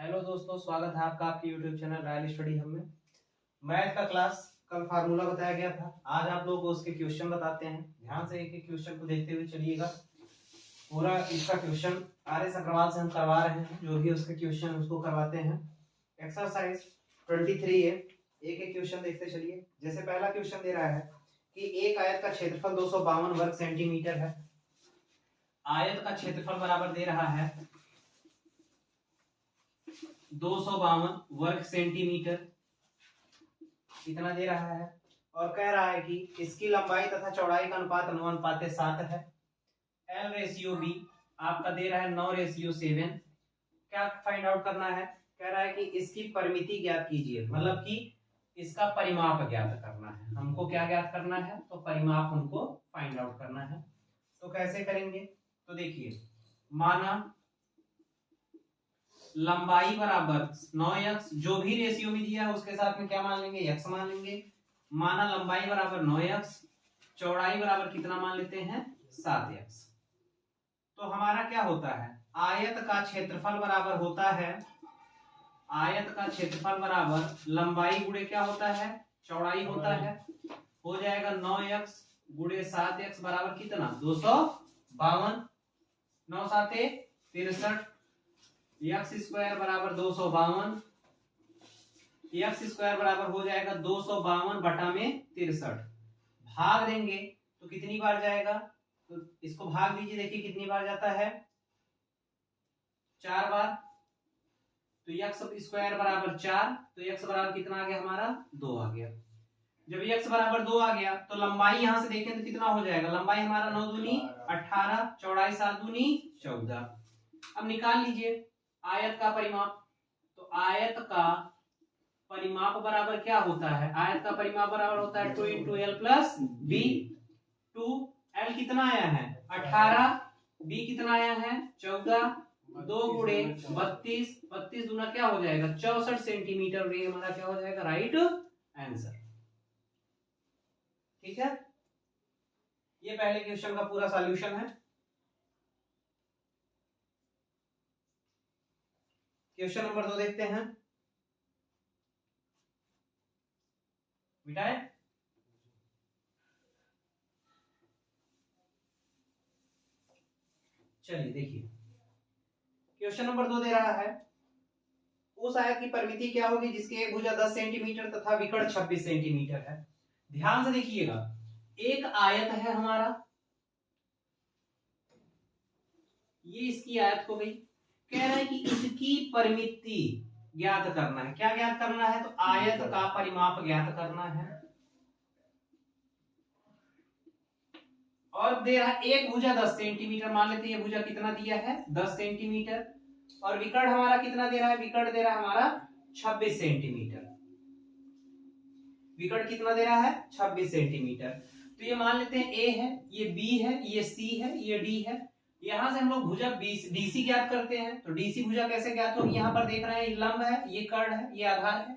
Hello दोस्तों, स्वागत है आपका आपके YouTube channel royal study hub में। मैथ का क्लास कल फार्मूला बताया गया था। आज आप लोग को उसके क्वेश्चन बताते हैं। ध्यान से एक एक क्वेश्चन को देखते हुए चलिएगा। पूरा इसका क्वेश्चन आर एस अग्रवाल से हम करवा रहे हैं। जो भी उसके क्वेश्चन उसको करवाते हैं। एक्सरसाइज 23 है। एक एक क्वेश्चन देखते चलिए। जैसे पहला क्वेश्चन दे रहा है कि एक आयत का क्षेत्रफल 252 वर्ग सेंटीमीटर है। आयत का क्षेत्रफल बराबर दे रहा है 252 वर्ग सेंटीमीटर, इतना दे रहा है। और कह रहा है कि इसकी लंबाई तथा चौड़ाई का अनुपात 9:7 है। L रेशियो बी आपका दे रहा है 9:7। क्या फाइंड आउट करना है? कह रहा है कि इसकी परिमिति ज्ञात कीजिए, मतलब कि इसका परिमाप ज्ञात करना है। हमको क्या ज्ञात करना है? तो परिमाप हमको फाइंड आउट करना है। तो कैसे करेंगे? तो देखिए, माना लंबाई बराबर 9x, जो भी रेशियो में दिया है उसके साथ में क्या मान लेंगे? x मान लेंगे। माना लंबाई बराबर 9x, चौड़ाई बराबर कितना मान लेते हैं? 7x। तो हमारा क्या होता है? आयत का क्षेत्रफल बराबर होता है, आयत का क्षेत्रफल बराबर लंबाई गुणे क्या होता है? चौड़ाई होता है। हो जाएगा 9x गुणे 7x बराबर कितना? 252। 9 7 63, एक्स स्क्वायर बराबर 252। एक्स स्क्वायर बराबर हो जाएगा 252 बटा में 63। भाग देंगे तो कितनी बार जाएगा? तो इसको भाग दीजिए, देखिए कितनी बार जाता है? 4 बार। तो एक्स स्क्वायर बराबर 4, तो एक्स बराबर कितना आ गया हमारा? 2 आ गया। जब एक्स बराबर 2 आ गया तो लंबाई यहां से देखें तो कितना हो जाएगा? लंबाई हमारा 9 दूनी 18, चौड़ाई 7 दूनी 14। अब निकाल लीजिए आयत का परिमाप। तो आयत का परिमाप बराबर क्या होता है? आयत का परिमाप बराबर होता है 2 into L plus B. 2 L कितना आया है? 18, बी कितना आया है? 14, 2 गुणे 32, 32 दूना क्या हो जाएगा? 64 सेंटीमीटर। ये हमारा क्या हो जाएगा? Right answer. ठीक है, ये पहले क्वेश्चन का पूरा सॉल्यूशन है। क्वेश्चन नंबर 2 देखते हैं। मिटाए। चलिए देखिए, क्वेश्चन नंबर 2 दे रहा है उस आयत की परिमिति क्या होगी जिसकी एक भुजा 10 सेंटीमीटर तथा विकर्ण 26 सेंटीमीटर है। ध्यान से देखिएगा, एक आयत है हमारा, ये इसकी आयत हो गई। कह रहा है कि इसकी परिमिति ज्ञात करना है। क्या ज्ञात करना है? तो आयत का परिमाप ज्ञात करना है। और दे रहा है एक भुजा 10 सेंटीमीटर। मान लेते हैं ये भुजा कितना दिया है? 10 सेंटीमीटर। और विकर्ण हमारा कितना दे रहा है? विकर्ण दे रहा है हमारा 26 सेंटीमीटर। विकर्ण कितना दे रहा है? 26 सेंटीमीटर। तो ये मान लेते हैं ए है, ये बी है, ये सी है, ये डी है। यहां से हम लोग भुजा डीसी ज्ञात करते हैं। तो डीसी भुजा कैसे ज्ञात होगी? यहाँ पर देख रहे हैं, ये लंब है, ये कर्ण है, ये आधार है।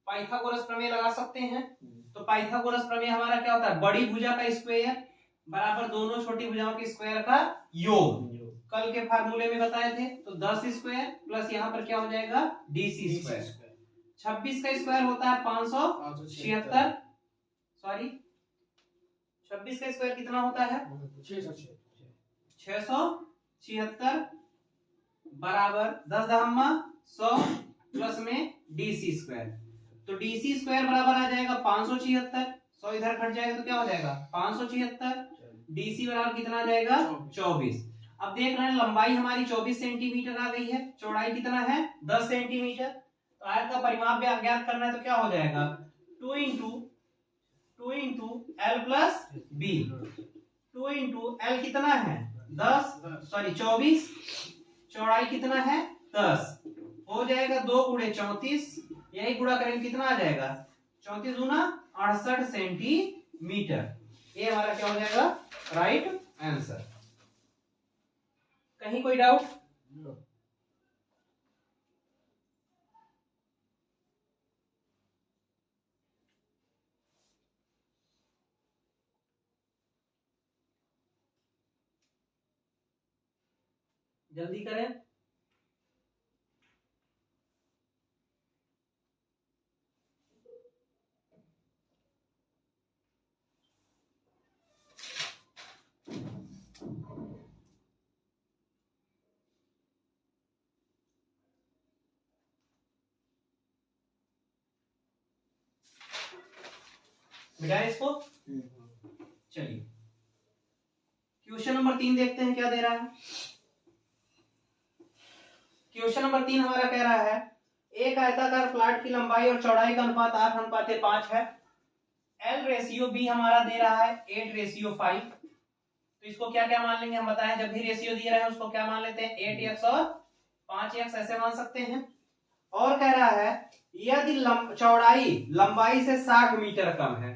पाइथागोरस प्रमेय लगा सकते हैं। तो पाइथागोरस प्रमेय हमारा क्या होता है? बड़ी भुजा का स्क्वायर बराबर दोनों छोटी भुजाओं के स्क्वायर का योग। कल के फार्मूले में बताए थे। तो 10 स्क्वायर प्लस यहाँ पर क्या हो जाएगा? DC square. 26 का स्क्वायर होता है 576। सॉरी, 26 का स्क्वायर कितना होता है? 676 बराबर 10 दहम्मा 100 प्लस में डीसी स्क्वायर। तो डीसी स्क्वायर बराबर आ जाएगा 576। 100 इधर कट जाएगा तो क्या हो जाएगा? 576। डीसी बराबर कितना आ जाएगा? 24। अब देख रहे हैं लंबाई हमारी 24 सेंटीमीटर आ गई है, चौड़ाई कितना है? 10 सेंटीमीटर। तो आयत का परिमाप ज्ञात करना है तो क्या हो जाएगा? 2 into L plus B. 2 into L कितना है? 10, सॉरी 24। चौड़ाई कितना है? 10। हो जाएगा 2 गुणे 34। यही गुणा करेंगे कितना आ जाएगा? 34 दूना 68 सेंटीमीटर। ये हमारा क्या हो जाएगा? Right answer. कहीं कोई डाउट? जल्दी करें। मिटाए इसको। चलिए क्वेश्चन नंबर 3 देखते हैं क्या दे रहा है। क्वेश्चन नंबर 3 हमारा कह रहा है एक आयताकार प्लाट की लंबाई और चौड़ाई का अनुपात 8:5 है। L रेशियो B हमारा दे रहा है 8:5। तो इसको क्या क्या मान लेंगे हम बताएं, जब भी रेशियो दिया है उसको क्या मान लेते हैं 8x और 5x ऐसे मान सकते हैं। और कह रहा है यदि चौड़ाई लंबाई से 60 मीटर कम है,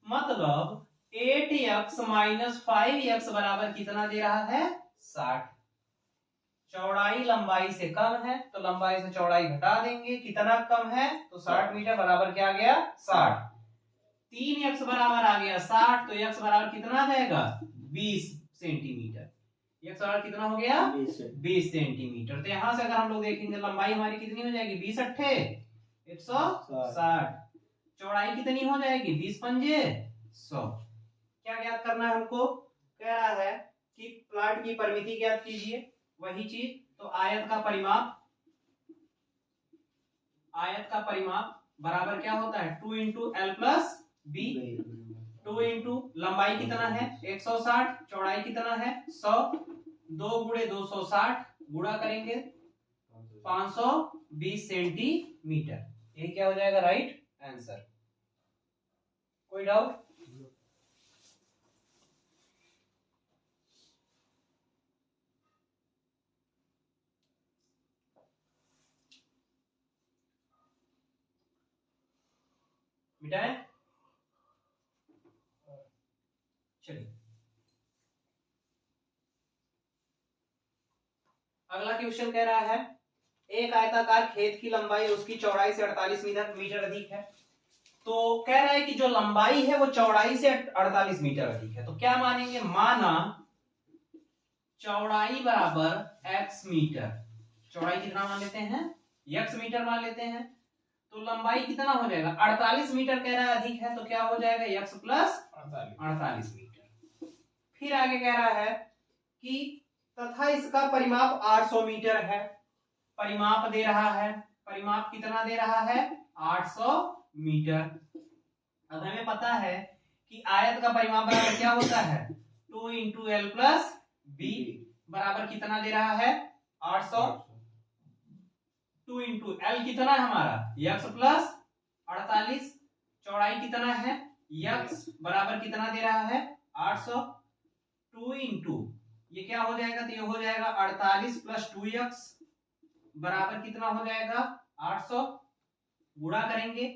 मतलब 8x - 5x बराबर कितना दे रहा है 60। चौड़ाई लंबाई से कम है तो लंबाई से चौड़ाई घटा देंगे, कितना कम है तो 60 मीटर बराबर क्या आ गया 60। 3x बराबर आ गया 60 तो x बराबर कितना आ जाएगा 20 सेंटीमीटर। x बराबर कितना हो गया 20 सेंटीमीटर। तो यहां से अगर हम लोग देखेंगे लंबाई हमारी कितनी हो जाएगी 20 अट्ठे 160, चौड़ाई कितनी हो जाएगी 20 पंजे 100। क्या ज्ञात करना है हमको, कह रहा है कि प्लाट की परिमिति ज्ञात कीजिए। वही चीज तो आयत का परिमाप बराबर क्या होता है 2 × L + B। 2 इंटू लंबाई कितना है 160, चौड़ाई कितना है 100, 2 × 260 गुणा करेंगे 520 सेंटीमीटर। यही क्या हो जाएगा राइट आंसर। कोई डाउट? मिटाए। चलिए अगला क्वेश्चन कह रहा है एक आयताकार खेत की लंबाई उसकी चौड़ाई से 48 मीटर अधिक है। तो कह रहा है कि जो लंबाई है वो चौड़ाई से 48 मीटर अधिक है। तो क्या मानेंगे, माना चौड़ाई बराबर x मीटर, चौड़ाई कितना मान लेते हैं x मीटर मान लेते हैं, तो लंबाई कितना हो जाएगा 48 मीटर कह रहा है अधिक है, तो क्या हो जाएगा x + 48 मीटर। फिर आगे कह रहा है कि तथा इसका परिमाप 800 मीटर है। परिमाप दे रहा है, परिमाप कितना दे रहा है 800 मीटर। अब हमें पता है कि आयत का परिमाप बराबर क्या होता है 2 × L + B बराबर कितना दे रहा है 800। 2 × L कितना है हमारा x + 48, चौड़ाई कितना है x बराबर कितना दे रहा है 800। 2 × ये क्या हो जाएगा, तो ये हो जाएगा 48 + 2x बराबर कितना हो जाएगा 800, गुणा करेंगे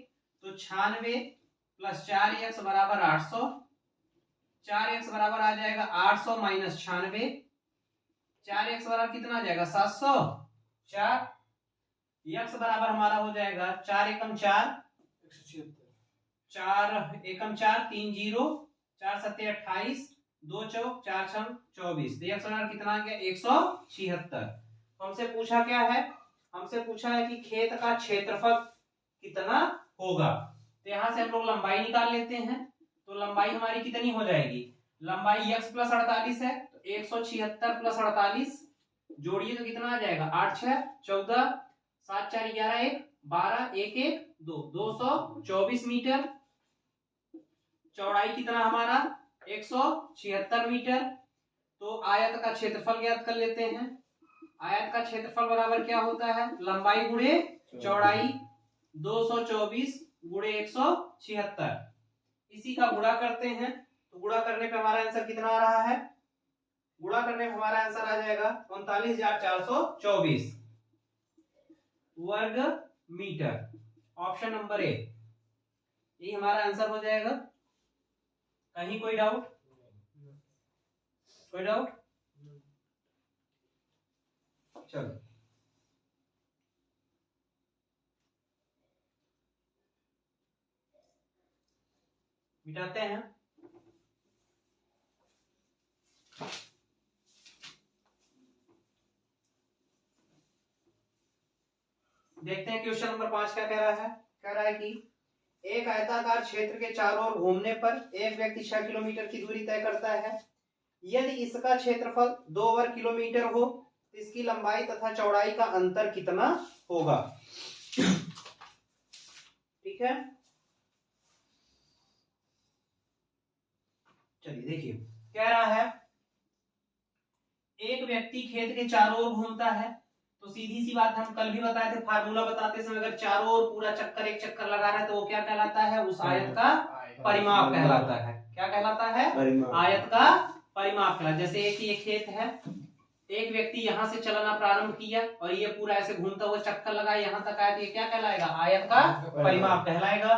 तो 96 + 4x बराबर 800, 4x बराबर आ जाएगा 800 - 96, 4x बराबर कितना आ जाएगा 700, 4 x बराबर हमारा हो जाएगा 4 एकम 4 4 एकम 4 3 0 4 7 28 2 चौक 4 6 24, तो x बराबर कितना आ गया 176। हमसे पूछा क्या है, हमसे पूछा है कि खेत का क्षेत्रफल कितना होगा। तो यहां से हम लोग लंबाई निकाल लेते हैं। तो लंबाई हमारी कितनी हो जाएगी, लंबाई x + 48 है तो 176 + 48 जोड़िए तो कितना आ जाएगा 8 6 14 7 4 11 1 12 1 1 2 224 मीटर। चौड़ाई कितना हमारा 176 मीटर। तो आयत का क्षेत्रफल ज्ञात कर लेते हैं। आयत का क्षेत्रफल बराबर क्या होता है लंबाई गुणे चौड़ाई 224 × 176। इसी का गुणा करते हैं तो गुणा करने पे हमारा आंसर कितना आ रहा है, गुणा करने पे हमारा आंसर आ जाएगा 39,424 वर्ग मीटर। ऑप्शन नंबर ए यही हमारा आंसर हो जाएगा। कहीं कोई डाउट? कोई डाउट? चलो मिटाते हैं। देखते हैं क्वेश्चन नंबर 5 क्या कह रहा है। कह रहा है कि एक आयताकार क्षेत्र के चारों ओर घूमने पर एक व्यक्ति 6 किलोमीटर की दूरी तय करता है। यदि इसका क्षेत्रफल 2 वर्ग किलोमीटर हो तो इसकी लंबाई तथा चौड़ाई का अंतर कितना होगा। ठीक है, चलिए देखिए, कह रहा है एक व्यक्ति खेत के चारों ओर घूमता है, तो सीधी सी बात है, हम कल भी बताए थे फार्मूला बताते समय, अगर चारों ओर पूरा चक्कर एक चक्कर लगा रहा है तो वो क्या कहलाता है, उस आयत का परिमाप कहलाता है। क्या कहलाता है, आयत का परिमाप कहलाता है। जैसे एक ये खेत है, एक व्यक्ति यहां से चलना प्रारंभ किया और ये पूरा ऐसे घूमता हुआ चक्कर लगाया यहां तक आया, तो ये क्या कहलाएगा, आयत का परिमाप कहलाएगा।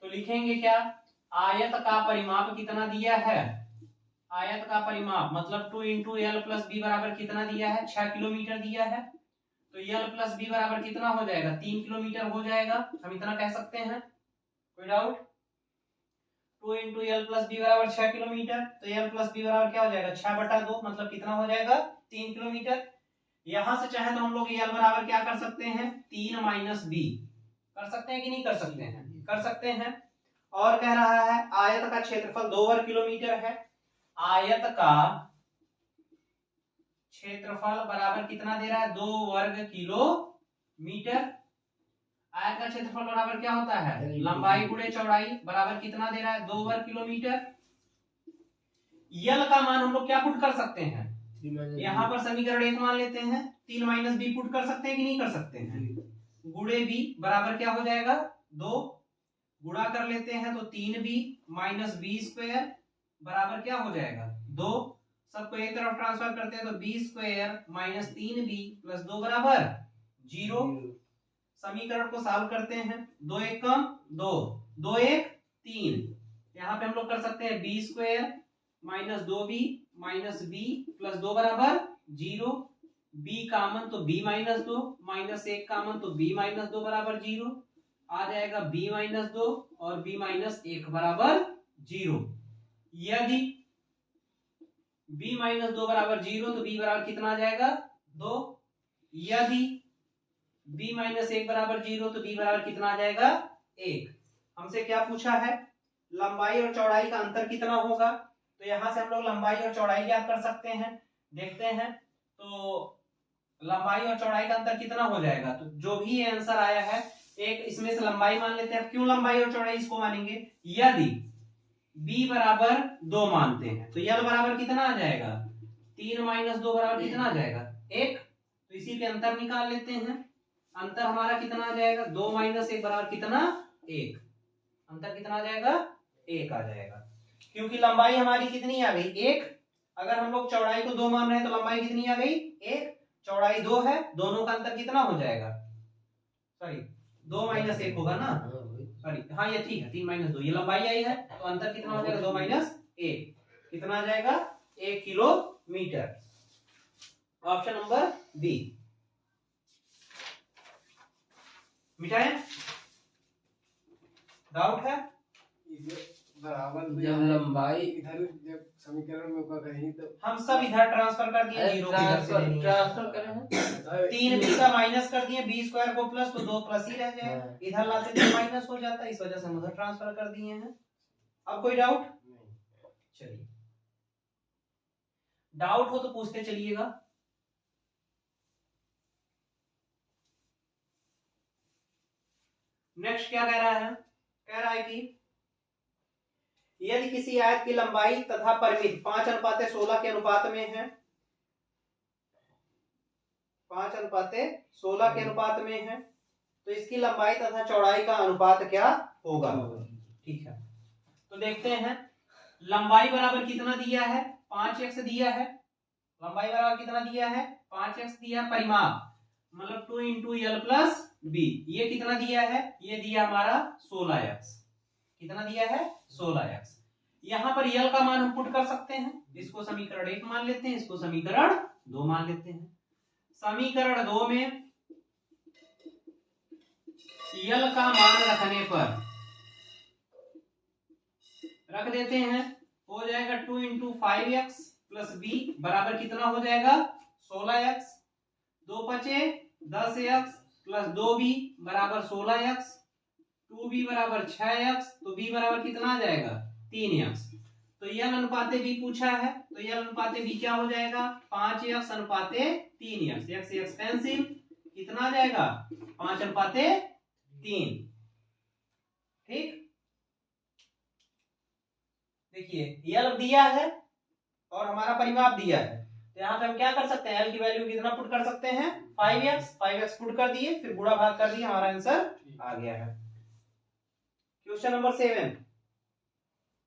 तो लिखेंगे क्या, आयत का परिमाप कितना दिया है, आयत का परिमाप मतलब 2 इंटू एल प्लस बी बराबर कितना दिया है, 6 किलोमीटर दिया है। तो एल प्लस बी बराबर कितना हो जाएगा, 3 किलोमीटर हो जाएगा, हम इतना कह सकते हैं, कोई doubt. 2 into L plus B बराबर 6 किलोमीटर, तो एल प्लस बी बराबर क्या हो जाएगा, 6/2, मतलब कितना हो जाएगा, 3 किलोमीटर। यहां से चाहे तो हम लोग एल बराबर क्या कर सकते हैं, 3 माइनस बी कर सकते हैं कि नहीं कर सकते हैं, कर सकते हैं। और कह रहा है आयत का क्षेत्रफल 2 वर्ग किलोमीटर है, आयत का क्षेत्रफल बराबर कितना दे रहा है, 2 वर्ग किलोमीटर। आयत का क्षेत्रफल बराबर क्या होता है, लंबाई गुणे चौड़ाई, बराबर कितना दे रहा है, 2 वर्ग किलोमीटर। यल का मान हम लोग क्या पुट कर सकते हैं, यहाँ पर समीकरण 1 मान लेते हैं, 3 माइनस बी पुट कर सकते हैं कि नहीं कर सकते हैं, गुणे बी बराबर क्या हो जाएगा, 2, गुणा कर लेते हैं तो 3b माइनस बी स्क्वायर बराबर क्या हो जाएगा, 2। सबको एक तरफ ट्रांसफर करते हैं तो B square minus 3b plus 2 बराबर 0। समीकरण को सॉल्व करते हैं, 2 1 कम 2, 2 1 3, यहाँ पे हम लोग कर सकते हैं B square minus 2b minus B plus 2 बराबर 0। b कामन तो b माइनस 2, माइनस 1 कामन तो b माइनस 2 बराबर 0, आ जाएगा b माइनस 2 और b माइनस 1 बराबर 0। यदि b माइनस 2 बराबर 0 तो b बराबर कितना आ जाएगा, 2। यदि b माइनस 1 बराबर 0 तो b बराबर कितना आ जाएगा, 1। हमसे क्या पूछा है, लंबाई और चौड़ाई का अंतर कितना होगा, तो यहां से हम लोग लंबाई और चौड़ाई ज्ञात कर सकते हैं। देखते हैं तो लंबाई और चौड़ाई का अंतर कितना हो जाएगा, तो जो भी आंसर आया है एक इसमें से लंबाई मान लेते हैं। क्यों लंबाई और चौड़ाई इसको मानेंगे, यदि b बराबर 2 मानते हैं तो यल बराबर कितना आ जाएगा, 3 माइनस 2 बराबर कितना आ जाएगा, 1। तो इसी पे अंतर निकाल लेते हैं, अंतर हमारा कितना आ जाएगा, 2 माइनस 1 बराबर कितना, 1। अंतर कितना आ जाएगा, 1 आ जाएगा, क्योंकि लंबाई हमारी कितनी आ गई, 1। अगर हम लोग चौड़ाई को 2 मान रहे हैं तो लंबाई कितनी आ गई, 1, चौड़ाई 2 है, दोनों का अंतर कितना हो जाएगा, सॉरी 2 माइनस 1 होगा ना, सॉरी हाँ ये ठीक है, 3 माइनस 2, ये लंबाई आई है तो अंतर कितना हो जाएगा, 2 माइनस 1, कितना आ जाएगा, 1 किलोमीटर। Option number B. मिटाएं, डाउट है, बराबर जब लंबाई इधर जब समीकरण में होगा कहीं तो हम सब इधर ट्रांसफर कर दिए, जीरो ट्रांसफर करें, 3b का माइनस कर दिए, b स्क्वायर को प्लस तो 2 प्लस ही रह जाए, इधर लाते तो माइनस हो जाता है, इस वजह से हम उधर ट्रांसफर कर दिए हैं। अब कोई डाउट, चलिए डाउट हो तो पूछते चलिएगा। नेक्स्ट क्या कह रहा है, कह रहा है कि यदि किसी आयत की लंबाई तथा परिमित 5:16 के अनुपात में है, 5:16 के अनुपात में है, तो इसकी लंबाई तथा चौड़ाई का अनुपात क्या होगा। ठीक है, तो देखते हैं, लंबाई बराबर कितना दिया है, 5x दिया है, लंबाई बराबर कितना दिया है, 5x दिया, परिमाप मतलब 2 इंटू एल प्लस बी, ये कितना दिया है, ये दिया हमारा 16x, कितना दिया है, 16x। यहां पर यल का मान हम पुट कर सकते हैं, इसको समीकरण 1 मान लेते हैं, इसको समीकरण 2 मान लेते हैं। समीकरण 2 में यल का मान रखने पर रख देते हैं, हो जाएगा 2 इंटू 5x प्लस बी बराबर कितना हो जाएगा, 16x, 2 बचे 10x प्लस 2b बराबर 16x, 2b बराबर 6x, तो b बराबर कितना आ जाएगा, 3x। तो यल अनुपाते b पूछा है, तो यल अनुपाते b क्या हो जाएगा, 5x अनुपाते 3x, x x cancel, कितना आ जाएगा, 5:3। ठीक, देखिए यल दिया है और हमारा परिमाप दिया है, तो यहाँ पे हम क्या कर सकते हैं, एल की वैल्यू कितना पुट कर सकते हैं 5x पुट कर दिए, फिर गुणा भाग कर दिए, हमारा आंसर आ गया है। क्वेश्चन नंबर 7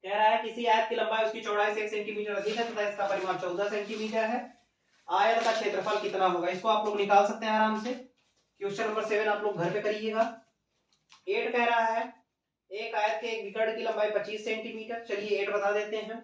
कह रहा है किसी आयत की लंबाई उसकी चौड़ाई से 1 सेंटीमीटर अधिक है तथा इसका परिमाप 14 सेंटीमीटर है, आयत का क्षेत्रफल कितना होगा। इसको आप लोग निकाल सकते हैं आराम से। क्वेश्चन नंबर 7 आप लोग घर पे करिएगा। 8 कह रहा है एक आयत के एक विकर्ण की लंबाई 25 सेंटीमीटर, चलिए 8 बता देते हैं।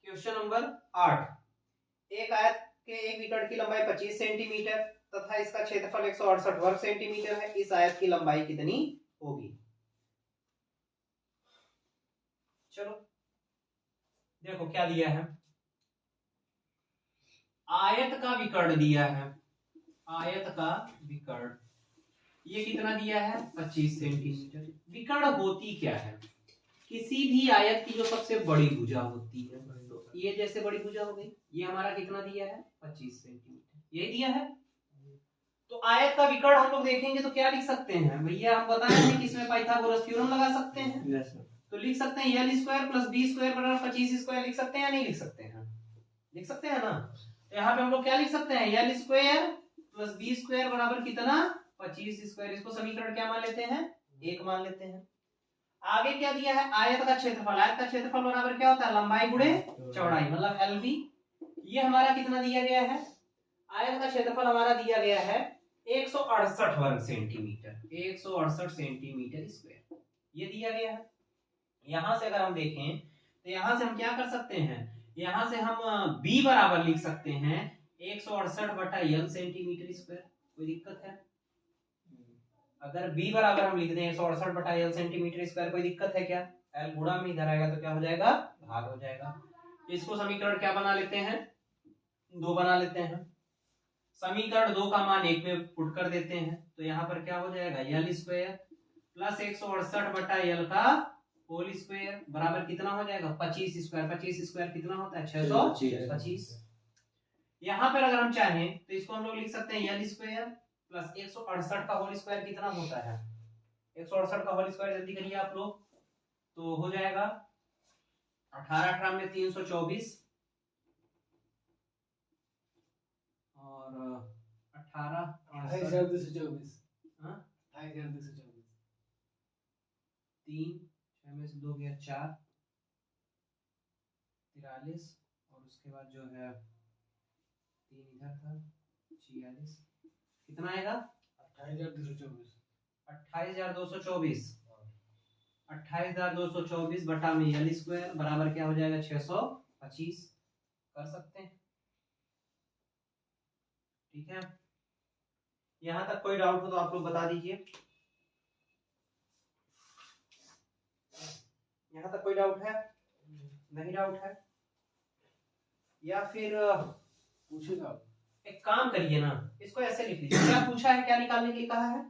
क्वेश्चन नंबर 8 एक आयत के एक विकर्ण की लंबाई 25 सेंटीमीटर तथा इसका क्षेत्रफल 168 वर्ग सेंटीमीटर है, इस आयत की लंबाई कितनी होगी। चलो देखो क्या दिया है, आयत का विकर्ण दिया है, आयत का विकर्ण ये कितना दिया है 25 सेंटीमीटर। विकर्ण होती क्या है, किसी भी आयत की जो सबसे बड़ी भुजा होती है, तो ये जैसे बड़ी भुजा हो गई, ये हमारा कितना दिया है 25 सेंटीमीटर, ये दिया है। तो आयत का विकर्ण हम लोग देखेंगे तो क्या लिख सकते हैं भैया, हम बताए हैं कि इसमें पाइथागोरस थ्योरम लगा सकते हैं। तो लिख सकते हैं L square plus B square बराबर 25 स्क्वायर, लिख सकते हैं या नहीं लिख सकते हैं, लिख सकते हैं ना। तो यहाँ पे हम लोग क्या लिख सकते हैं, L square plus B square बराबर कितना 25 स्क्वायर, इसको समीकरण क्या मान लेते हैं 1 मान लेते हैं। आगे क्या दिया है, आयत का क्षेत्रफल, आयत का क्षेत्रफल बराबर क्या होता है लंबाई गुणे चौड़ाई, मतलब एलबी। ये हमारा कितना दिया गया है, आयत का क्षेत्रफल हमारा दिया गया है 168 वर्ग सेंटीमीटर, 168 सेंटीमीटर स्क्वायर, ये दिया गया है। यहां से अगर हम देखें तो यहां से हम क्या कर सकते हैं, यहां से हम b बराबर लिख सकते हैं 168 बटा यल सेंटीमीटर स्क्वायर, कोई दिक्कत है। अगर b बराबर हम लिख दें 168 बटा यल सेंटीमीटर स्क्वायर, कोई दिक्कत है क्या, l गुणा में इधर आएगा तो क्या हो जाएगा भाग हो जाएगा। इसको समीकरण क्या बना लेते हैं 2 बना लेते हैं, समीकरण 2 का मान 1 में पुट कर देते हैं, तो यहाँ पर क्या हो जाएगा यल स्क्वायर प्लस 168 बटा यल का होल स्क्वायर बराबर कितना हो जाएगा 25 स्क्वायर, 25 स्क्वायर कितना होता है 625। यहाँ पर अगर हम चाहें तो इसको हम लोग लिख सकते हैं यल स्क्वायर प्लस 168 का होल स्क्वायर कितना होता है, 168 का होल स्क्वायर जल्दी करिए आप लोग, तो हो जाएगा 18 में 324 और 18 28,224 हाँ 28,224 3 6 में से 2 गया 4 43 और उसके बाद जो है 3 इधर था 46, कितना आएगा 28,224 28,224, 28,224 बटा में यल स्क्वायर बराबर क्या हो जाएगा 625, कर सकते हैं। ठीक है, यहां तक कोई डाउट हो तो आप लोग बता दीजिए, यहां तक कोई डाउट है, नहीं डाउट है, या फिर पूछेगा। एक काम करिए ना, इसको ऐसे लिख लीजिए, क्या पूछा है, क्या निकालने के लिए कहा है,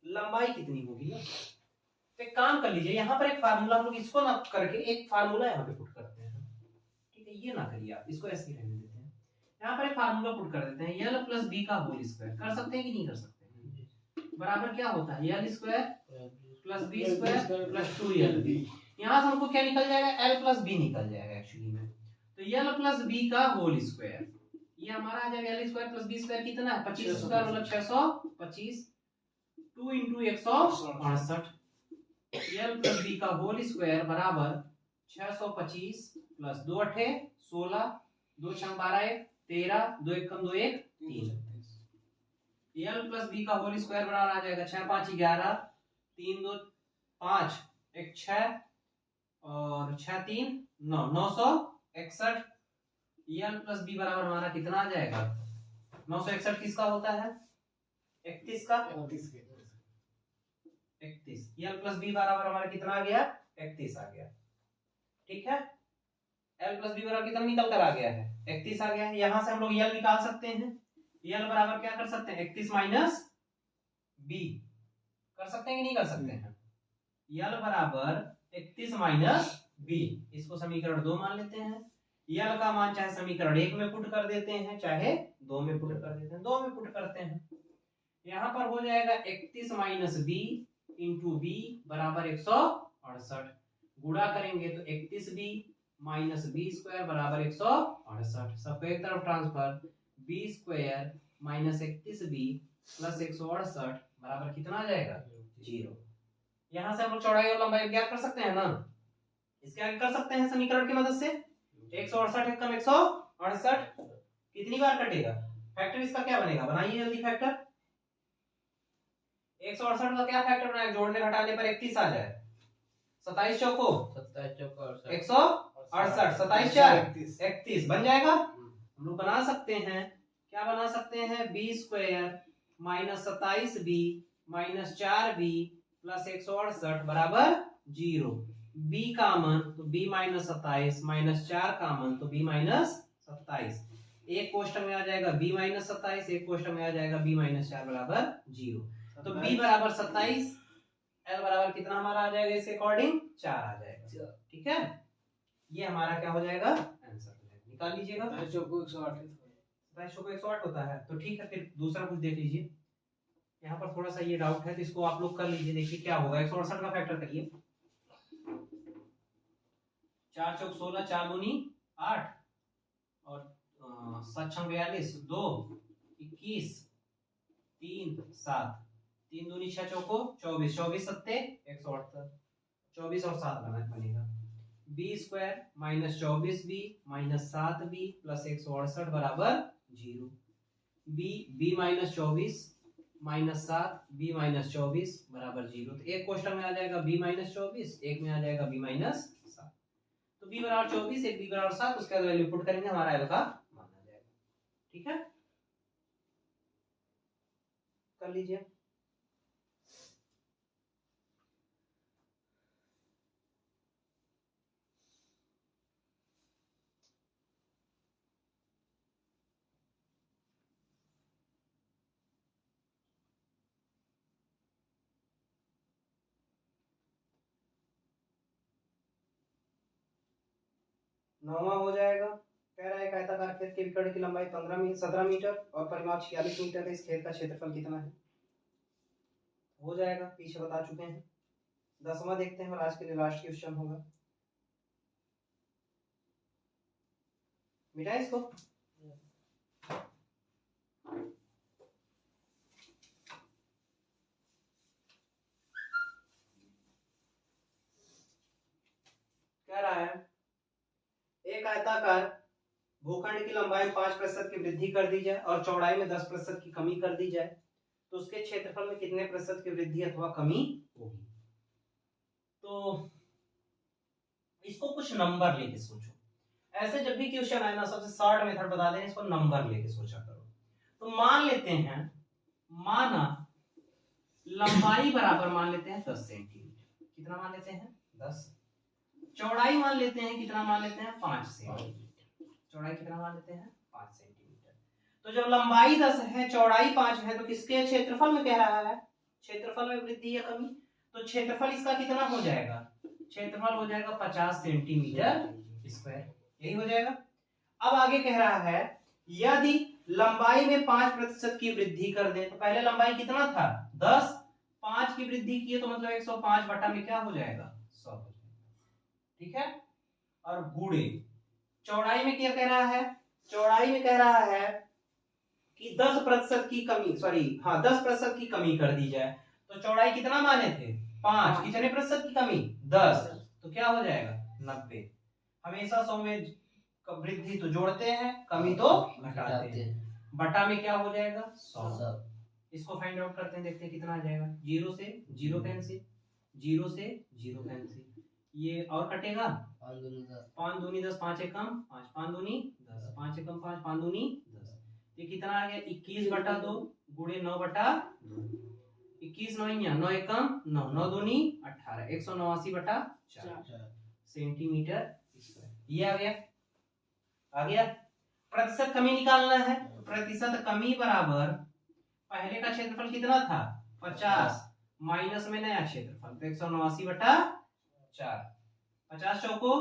लंबाई कितनी होगी ना। तो एक काम कर लीजिए, यहाँ पर एक फार्मूला हम लोग इसको ना करके एक फार्मूला यहाँ पे पुट करते हैं, ठीक है, ये ना करिए आप, इसको ऐसे ही रहने देते हैं। यहाँ पर एक फार्मूला पुट कर देते हैं, यल प्लस बी का होल स्क्वायर, कर सकते हैं कि नहीं कर सकते हैं, बराबर क्या होता है l square plus B square plus 2यल। यहाँ से हमको क्या निकल जाएगा, एल प्लस बी निकल जाएगा एक्चुअली में, तो यल प्लस बी का होल स्क्वायर, ये हमारा आ जाएगा L square plus B square कितना है 25 स्क्वायर मतलब 625, 2 इंटू 168, यल प्लस बी का होल स्क्वायर बराबर 625 प्लस 2 अठे 16, 2 छंग 12 1 13, 2 1 कम 2 1 3, यल प्लस बी का होल स्क्वायर बराबर आ जाएगा 6 5 11, 3 2 5 1 6 और 6 3 9, 961, यल प्लस बी बराबर हमारा कितना आ जाएगा 961 किसका होता है 31 का, 31, यल प्लस बी बराबर हमारा कितना आ गया 31 आ गया। ठीक है, एल प्लस बी बराबर कितना निकल कर आ गया है 31 आ गया है। यहां से हम लोग यल निकाल सकते हैं, यल बराबर क्या कर सकते हैं 31 माइनस बी, कर सकते हैं कि नहीं कर सकते हैं, यल बराबर 31 माइनस बी, इसको समीकरण 2 मान लेते हैं। यल का मान चाहे समीकरण 1 में पुट कर देते हैं चाहे 2 में पुट कर देते हैं, 2 में पुट करते हैं। यहाँ पर हो जाएगा 31 माइनस बी इंटू बी बराबर 168। गुणा करेंगे तो 31b माइनस बी स्क्वायर बराबर 168। सबको एक तरफ transfer, B square minus 31b plus 168 बराबर कितना आ जाएगा 0। यहाँ से हम लोग चौड़ाई और लंबाई ज्ञात कर सकते हैं ना, इसके आगे कर सकते हैं समीकरण की मदद से। 168 एक कम 168 कितनी बार कटेगा, फैक्टर इसका क्या बनेगा, बनाइए जल्दी फैक्टर। 168 का क्या फैक्टर बनाएगा, जोड़ने घटाने पर 31 आ जाए, 27 चौको 168, 27 4 31 बन जाएगा। हम लोग बना सकते हैं, क्या बना सकते हैं, B square minus 27b minus 4b plus 168 बराबर 0। b कामन तो b माइनस 27 माइनस 4 कामन तो b माइनस 27। एक कोष्टक में आ जाएगा b माइनस 27, एक कोष्टक में आ जाएगा b माइनस 4 बराबर 0। तो b बराबर 27, l बराबर कितना हमारा आ जाएगा इसके अकॉर्डिंग 4 आ जाएगा। ठीक है, ये हमारा क्या हो जाएगा आंसर हो जाएगा, निकाल लीजिएगा। 27 को 108 होता है, तो ठीक है फिर दूसरा कुछ देख लीजिए। यहाँ पर थोड़ा सा ये डाउट है तो इसको आप लोग कर लीजिए, देखिए क्या होगा। 168 का फैक्टर करिए, 4 चौक 16, 4 दूनी 8 और 7 छंग 42, 2 21 3 7, 3 दूनी 6 चौको 24, 24 सत्ते 178, 24 और 7 बनेगा। B square minus 24b minus 7b plus 168 बराबर 0। B minus 24 minus 7 B minus 24 बराबर 0। तो एक क्वेश्चन में आ जाएगा बी माइनस 24, एक में आ जाएगा बी माइनस 7। तो बी बराबर 24, एक बी बराबर 7, उसके बाद वैल्यू पुट करेंगे, हमारा एल का मान आ जाएगा। ठीक है, कर लीजिए। नौवां हो जाएगा, कह रहा है एक आयताकार खेत के विकर्ण की लंबाई 17 मीटर और परिमाप 46 मीटर है, इस खेत का क्षेत्रफल कितना है। हो जाएगा, पीछे बता चुके हैं। 10वां देखते हैं और आज के लिए लास्ट क्वेश्चन होगा। मिटाए इसको। कह रहा है एक आयताकार भूखंड की लंबाई में 5% की वृद्धि कर दी जाए और चौड़ाई में 10% की कमी कर दी जाए, तो उसके क्षेत्रफल में कितने प्रतिशत की वृद्धि अथवा कमी होगी। तो इसको कुछ नंबर लेके सोचो। ऐसे जब भी क्वेश्चन आए ना, सबसे शॉर्ट मेथड बता दें, इसको नंबर लेके सोचा करो। तो मान लेते हैं, माना लंबाई बराबर मान लेते हैं 10 सेंटीमीटर, कितना मान लेते हैं 10। चौड़ाई मान लेते हैं, कितना मान लेते हैं 5 सेंटीमीटर। चौड़ाई कितना मान लेते हैं 5 सेंटीमीटर। तो जब लंबाई 10 है चौड़ाई 5 है, तो किसके क्षेत्रफल में कह रहा है, क्षेत्रफल में वृद्धि या कमी। तो क्षेत्रफल इसका कितना हो जाएगा, क्षेत्रफल हो जाएगा 50 सेंटीमीटर स्क्वायर, यही हो जाएगा। अब आगे कह रहा है यदि लंबाई में 5% की वृद्धि कर दें, तो पहले लंबाई कितना था 10, 5 की वृद्धि की तो मतलब 105 बटा में क्या हो जाएगा 100। ठीक है, और गुणे चौड़ाई में क्या कह रहा है, चौड़ाई में कह रहा है कि 10% की कमी, 10% की कमी कर दी जाए। तो चौड़ाई कितना माने थे 5, कितने प्रतिशत की कमी 10, तो क्या हो जाएगा 90। हमेशा 100 में वृद्धि तो जोड़ते हैं, कमी तो घटाते हैं, बटा में क्या हो जाएगा 100। इसको फाइंड आउट करते हैं, देखते हैं कितना आ जाएगा। 0 से 0 कैंसिल, 0 से 0 कैंसिल, ये और कटेगा 5 दूनी 10, 5 एकम 5, 5 दूनी 10, 5 एकम 5, 5 दूनी 10। ये कितना आ गया 21 बटा 2 गुणे 9 बटा 2, 21 9 9 एकम 9, 9 दूनी 18, 189 बटा 4 सेंटीमीटर स्क्वायर। ये आ गया। प्रतिशत कमी निकालना है, तो प्रतिशत कमी बराबर पहले का क्षेत्रफल कितना था 50 माइनस में नया क्षेत्रफल, तो 189 बटा 4, 50 चौको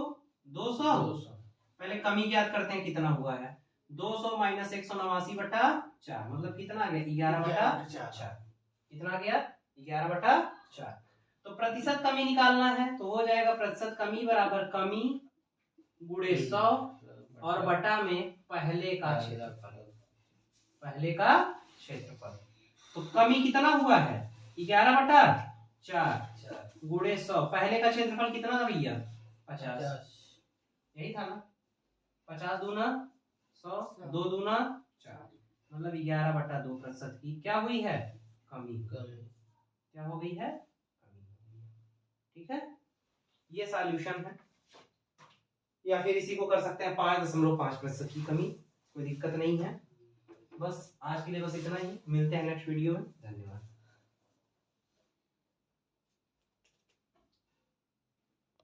200, पहले कमी ज्ञात करते हैं कितना हुआ है। 200 माइनस 189/4 मतलब कितना आ गया 11/4। कितना आ गया 11/4। तो प्रतिशत कमी निकालना है तो हो जाएगा प्रतिशत कमी बराबर कमी गुणे 100 और बटा में पहले का क्षेत्रफल। तो कमी कितना हुआ है 11/4 गुणे 100। पहले का क्षेत्रफल कितना था भैया 50, यही था ना। 50 दूना 100, 2 दूना 4 मतलब 11/2 प्रतिशत की क्या हुई है कमी। क्या हो गई है कमी। ठीक है, ये सॉल्यूशन है। या फिर इसी को कर सकते हैं 5.5% की कमी, कोई दिक्कत नहीं है। बस आज के लिए बस इतना ही, मिलते हैं नेक्स्ट वीडियो में। धन्यवाद।